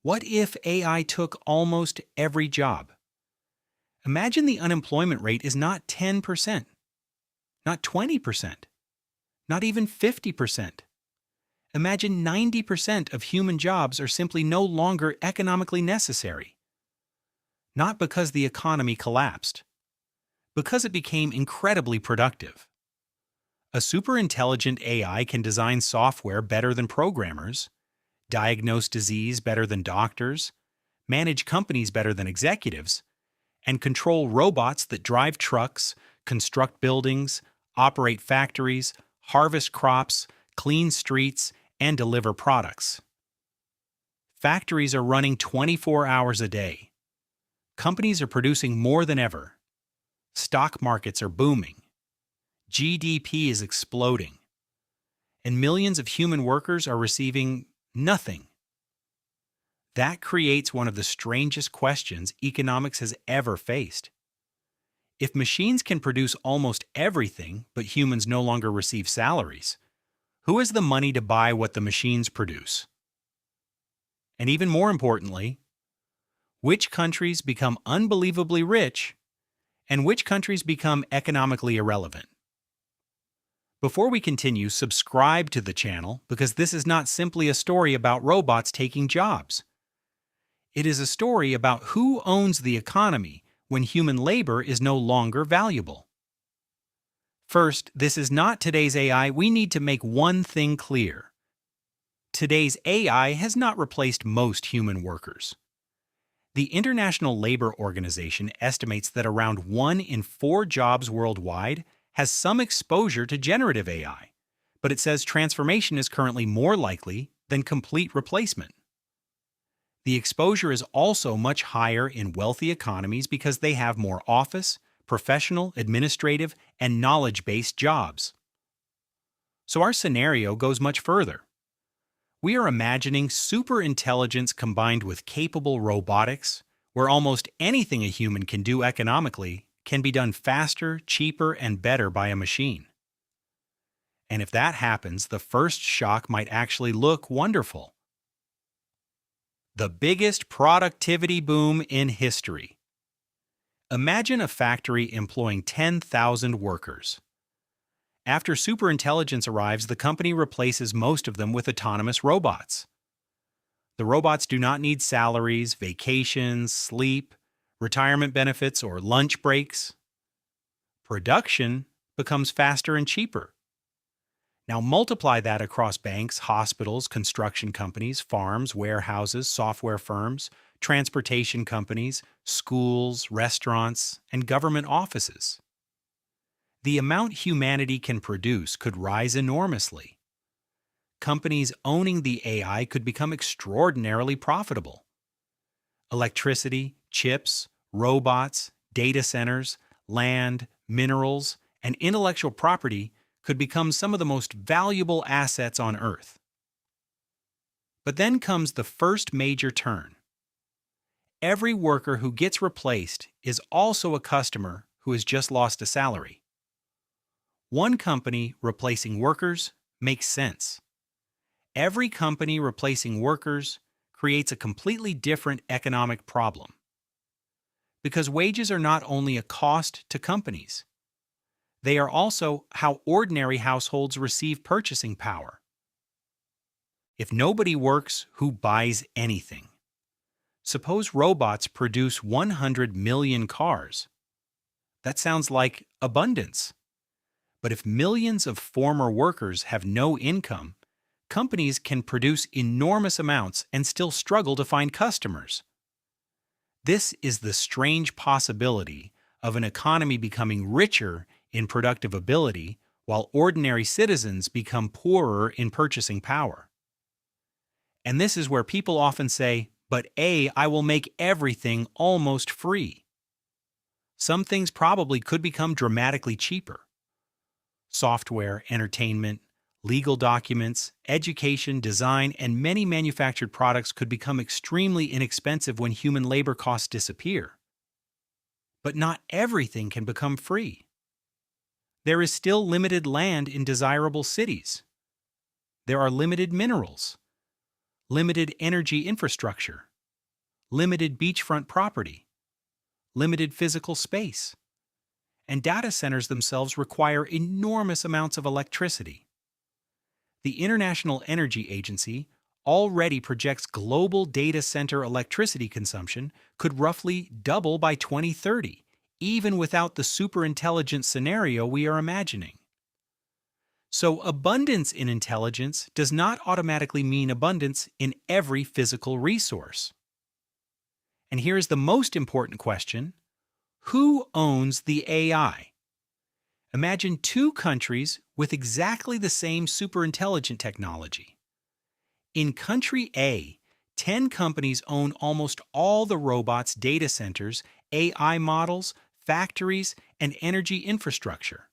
What if AI took almost every job? Imagine the unemployment rate is not 10%, not 20%, not even 50%. Imagine 90% of human jobs are simply no longer economically necessary. Not because the economy collapsed, because it became incredibly productive. A superintelligent AI can design software better than programmers, diagnose disease better than doctors, manage companies better than executives, and control robots that drive trucks, construct buildings, operate factories, harvest crops, clean streets, and deliver products. Factories are running 24 hours a day. Companies are producing more than ever. Stock markets are booming. GDP is exploding. And millions of human workers are receiving nothing. That creates one of the strangest questions economics has ever faced. If machines can produce almost everything, but humans no longer receive salaries, who has the money to buy what the machines produce? And even more importantly, which countries become unbelievably rich and which countries become economically irrelevant? Before we continue, subscribe to the channel because this is not simply a story about robots taking jobs. It is a story about who owns the economy when human labor is no longer valuable. First, this is not today's AI. We need to make one thing clear. Today's AI has not replaced most human workers. The International Labor Organization estimates that around 1 in 4 jobs worldwide has some exposure to generative AI, but it says transformation is currently more likely than complete replacement. The exposure is also much higher in wealthy economies because they have more office, professional, administrative, and knowledge-based jobs. So our scenario goes much further. We are imagining superintelligence combined with capable robotics, where almost anything a human can do economically can be done faster, cheaper, and better by a machine. And if that happens, the first shock might actually look wonderful. The biggest productivity boom in history. Imagine a factory employing 10,000 workers. After superintelligence arrives, the company replaces most of them with autonomous robots. The robots do not need salaries, vacations, sleep, retirement benefits, or lunch breaks. Production becomes faster and cheaper. Now multiply that across banks, hospitals, construction companies, farms, warehouses, software firms, transportation companies, schools, restaurants, and government offices. The amount humanity can produce could rise enormously. Companies owning the AI could become extraordinarily profitable. Electricity, chips, robots, data centers, land, minerals, and intellectual property could become some of the most valuable assets on Earth. But then comes the first major turn. Every worker who gets replaced is also a customer who has just lost a salary. One company replacing workers makes sense. Every company replacing workers creates a completely different economic problem. Because wages are not only a cost to companies, they are also how ordinary households receive purchasing power. If nobody works, who buys anything? Suppose robots produce 100 million cars. That sounds like abundance. But if millions of former workers have no income, companies can produce enormous amounts and still struggle to find customers. This is the strange possibility of an economy becoming richer in productive ability while ordinary citizens become poorer in purchasing power. And this is where people often say, but I will make everything almost free. Some things probably could become dramatically cheaper. Software, entertainment, legal documents, education, design, and many manufactured products could become extremely inexpensive when human labor costs disappear. But not everything can become free. There is still limited land in desirable cities. There are limited minerals, limited energy infrastructure, limited beachfront property, limited physical space, and data centers themselves require enormous amounts of electricity. The International Energy Agency already projects global data center electricity consumption could roughly double by 2030, even without the superintelligent scenario we are imagining. So, abundance in intelligence does not automatically mean abundance in every physical resource. And here's the most important question: who owns the AI? Imagine two countries with exactly the same superintelligent technology. In country A, 10 companies own almost all the robots, data centers, AI models, factories, and energy infrastructure.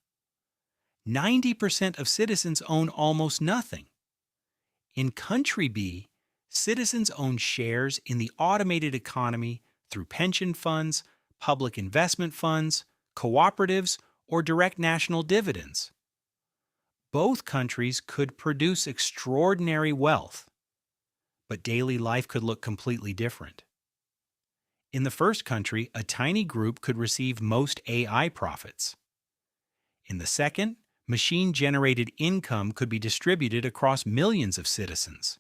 90% of citizens own almost nothing. In country B, citizens own shares in the automated economy through pension funds, public investment funds, cooperatives, or direct national dividends. Both countries could produce extraordinary wealth, but daily life could look completely different. In the first country, a tiny group could receive most AI profits. In the second, machine-generated income could be distributed across millions of citizens.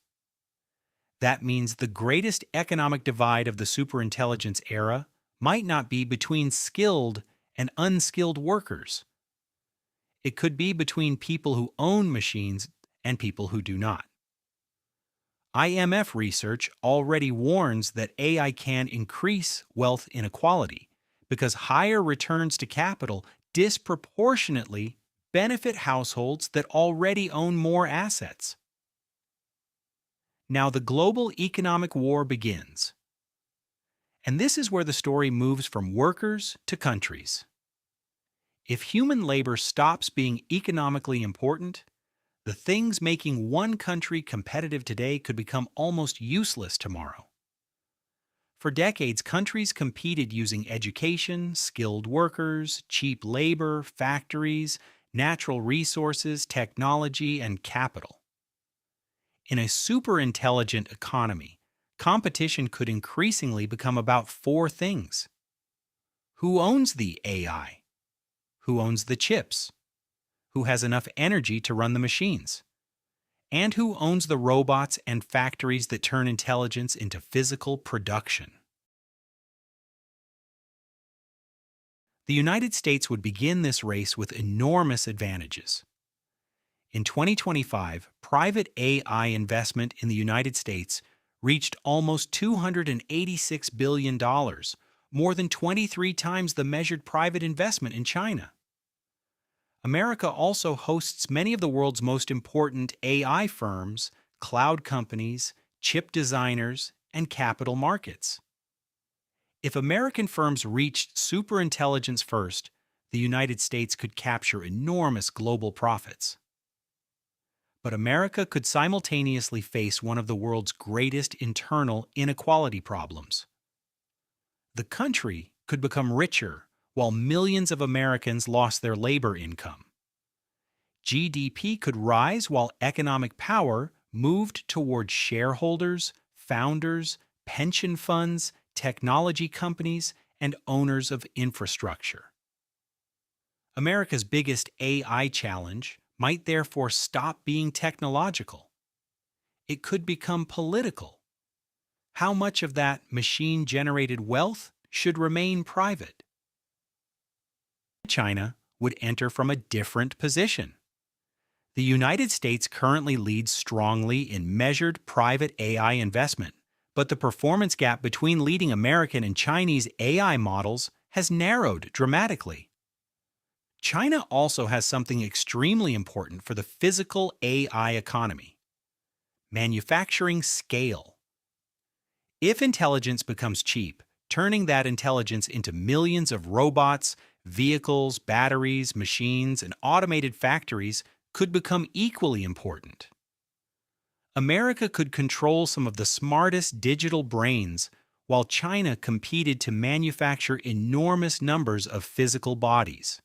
That means the greatest economic divide of the superintelligence era might not be between skilled and unskilled workers. It could be between people who own machines and people who do not. IMF research already warns that AI can increase wealth inequality because higher returns to capital disproportionately benefit households that already own more assets. Now the global economic war begins. And this is where the story moves from workers to countries. If human labor stops being economically important, the things making one country competitive today could become almost useless tomorrow. For decades, countries competed using education, skilled workers, cheap labor, factories, natural resources, technology, and capital. In a superintelligent economy, competition could increasingly become about four things. Who owns the AI? Who owns the chips? Who has enough energy to run the machines? And who owns the robots and factories that turn intelligence into physical production? The United States would begin this race with enormous advantages. In 2025, private AI investment in the United States reached almost $286 billion, more than 23 times the measured private investment in China. America also hosts many of the world's most important AI firms, cloud companies, chip designers, and capital markets. If American firms reached superintelligence first, the United States could capture enormous global profits. But America could simultaneously face one of the world's greatest internal inequality problems. The country could become richer while millions of Americans lost their labor income. GDP could rise while economic power moved toward shareholders, founders, pension funds, technology companies, and owners of infrastructure. America's biggest AI challenge might therefore stop being technological. It could become political. How much of that machine-generated wealth should remain private? China would enter from a different position. The United States currently leads strongly in measured private AI investment, but the performance gap between leading American and Chinese AI models has narrowed dramatically. China also has something extremely important for the physical AI economy: manufacturing scale. If intelligence becomes cheap, turning that intelligence into millions of robots, vehicles, batteries, machines, and automated factories could become equally important. America could control some of the smartest digital brains, while China competed to manufacture enormous numbers of physical bodies.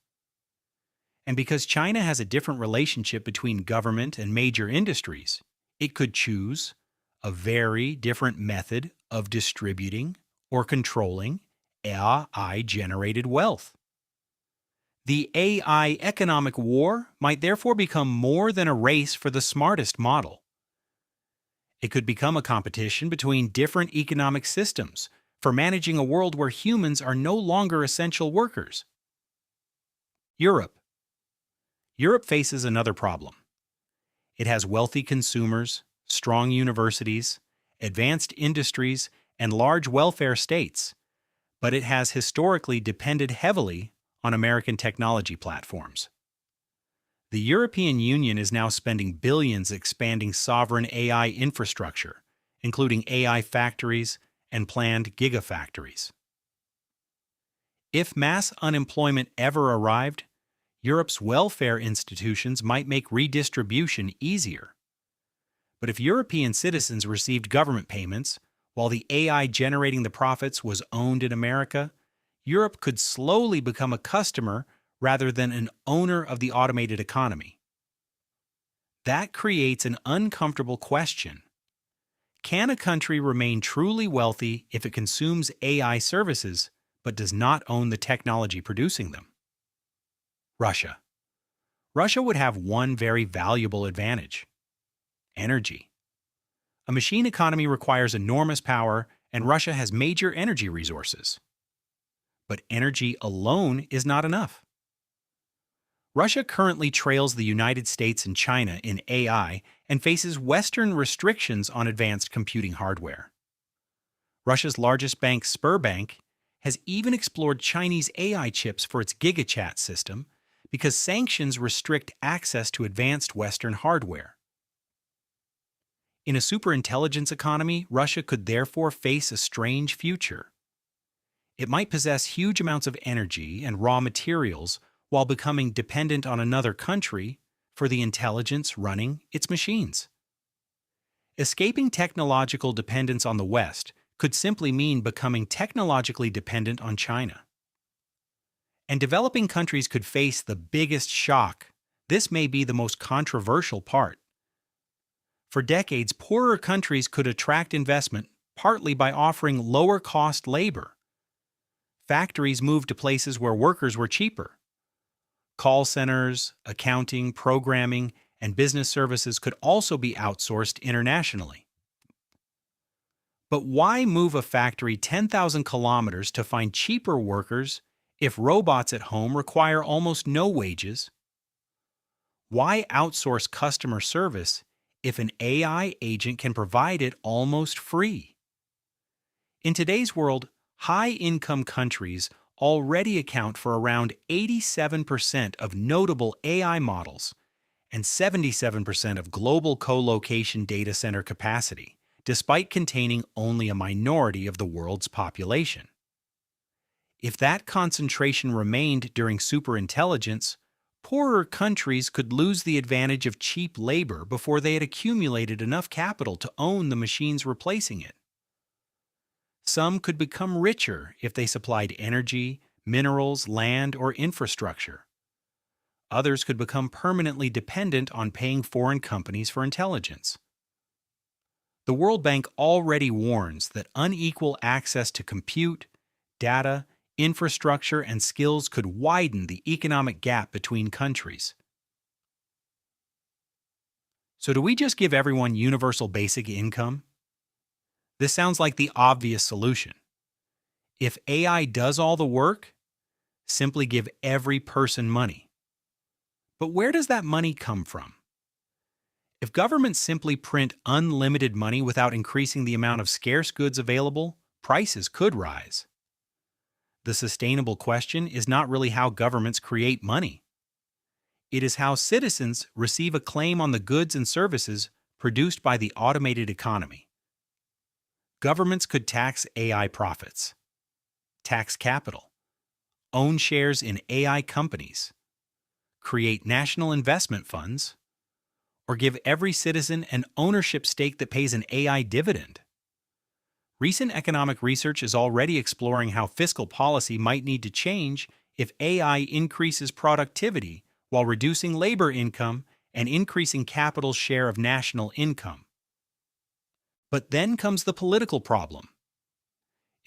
And because China has a different relationship between government and major industries, it could choose a very different method of distributing or controlling AI-generated wealth. The AI economic war might therefore become more than a race for the smartest model. It could become a competition between different economic systems for managing a world where humans are no longer essential workers. Europe. Europe faces another problem. It has wealthy consumers, strong universities, advanced industries, and large welfare states, but it has historically depended heavily on American technology platforms. The European Union is now spending billions expanding sovereign AI infrastructure, including AI factories and planned gigafactories. If mass unemployment ever arrived, Europe's welfare institutions might make redistribution easier. But if European citizens received government payments, while the AI generating the profits was owned in America, Europe could slowly become a customer rather than an owner of the automated economy. That creates an uncomfortable question. Can a country remain truly wealthy if it consumes AI services but does not own the technology producing them? Russia. Russia would have one very valuable advantage: energy. A machine economy requires enormous power, and Russia has major energy resources. But energy alone is not enough. Russia currently trails the United States and China in AI and faces Western restrictions on advanced computing hardware. Russia's largest bank, Sberbank, has even explored Chinese AI chips for its GigaChat system because sanctions restrict access to advanced Western hardware. In a superintelligence economy, Russia could therefore face a strange future. It might possess huge amounts of energy and raw materials while becoming dependent on another country for the intelligence running its machines. Escaping technological dependence on the West could simply mean becoming technologically dependent on China. And developing countries could face the biggest shock. This may be the most controversial part. For decades, poorer countries could attract investment partly by offering lower-cost labor. Factories moved to places where workers were cheaper. Call centers, accounting, programming, and business services could also be outsourced internationally. But why move a factory 10,000 kilometers to find cheaper workers if robots at home require almost no wages? Why outsource customer service if an AI agent can provide it almost free? In today's world, high-income countries already account for around 87% of notable AI models and 77% of global co-location data center capacity, despite containing only a minority of the world's population. If that concentration remained during superintelligence, poorer countries could lose the advantage of cheap labor before they had accumulated enough capital to own the machines replacing it. Some could become richer if they supplied energy, minerals, land, or infrastructure. Others could become permanently dependent on paying foreign companies for intelligence. The World Bank already warns that unequal access to compute, data, infrastructure, and skills could widen the economic gap between countries. So do we just give everyone universal basic income? This sounds like the obvious solution. If AI does all the work, simply give every person money. But where does that money come from? If governments simply print unlimited money without increasing the amount of scarce goods available, prices could rise. The sustainable question is not really how governments create money. It is how citizens receive a claim on the goods and services produced by the automated economy. Governments could tax AI profits, tax capital, own shares in AI companies, create national investment funds, or give every citizen an ownership stake that pays an AI dividend. Recent economic research is already exploring how fiscal policy might need to change if AI increases productivity while reducing labor income and increasing capital's share of national income. But then comes the political problem.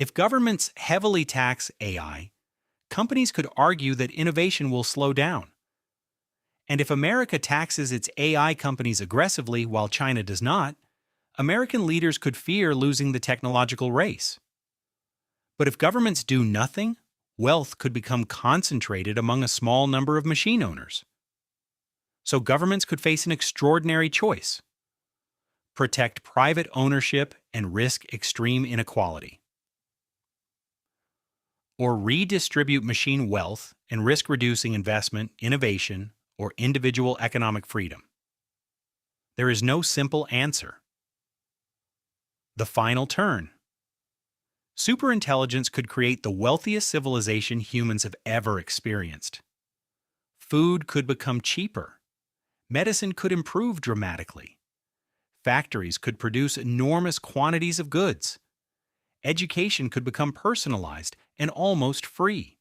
If governments heavily tax AI, companies could argue that innovation will slow down. And if America taxes its AI companies aggressively while China does not, American leaders could fear losing the technological race. But if governments do nothing, wealth could become concentrated among a small number of machine owners. So governments could face an extraordinary choice: protect private ownership and risk extreme inequality, or redistribute machine wealth and risk reducing investment, innovation, or individual economic freedom. There is no simple answer. The final turn. Superintelligence could create the wealthiest civilization humans have ever experienced. Food could become cheaper. Medicine could improve dramatically. Factories could produce enormous quantities of goods. Education could become personalized and almost free.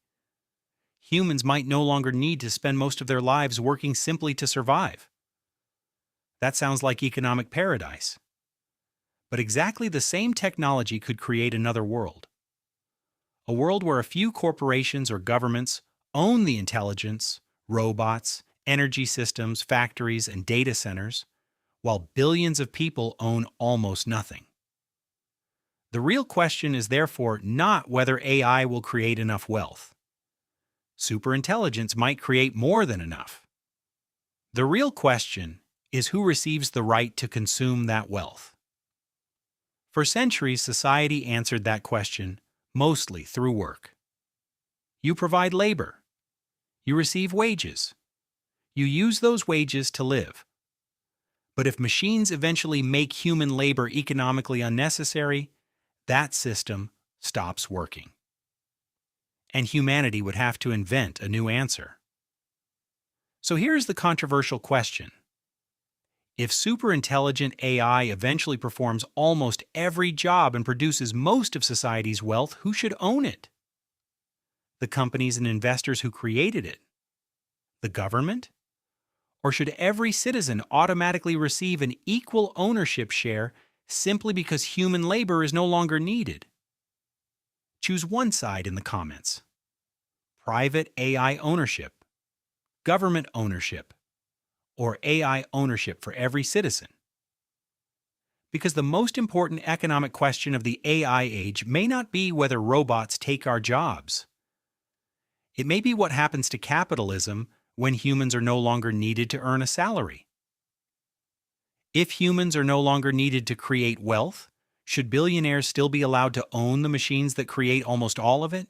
Humans might no longer need to spend most of their lives working simply to survive. That sounds like economic paradise. But exactly the same technology could create another world. A world where a few corporations or governments own the intelligence, robots, energy systems, factories, and data centers, while billions of people own almost nothing. The real question is therefore not whether AI will create enough wealth. Superintelligence might create more than enough. The real question is who receives the right to consume that wealth. For centuries, society answered that question mostly through work. You provide labor. You receive wages. You use those wages to live. But if machines eventually make human labor economically unnecessary, that system stops working. And humanity would have to invent a new answer. So here's the controversial question. If superintelligent AI eventually performs almost every job and produces most of society's wealth, who should own it? The companies and investors who created it? The government? Or should every citizen automatically receive an equal ownership share simply because human labor is no longer needed? Choose one side in the comments. Private AI ownership, government ownership, or AI ownership for every citizen. Because the most important economic question of the AI age may not be whether robots take our jobs. It may be what happens to capitalism when humans are no longer needed to earn a salary. If humans are no longer needed to create wealth, should billionaires still be allowed to own the machines that create almost all of it?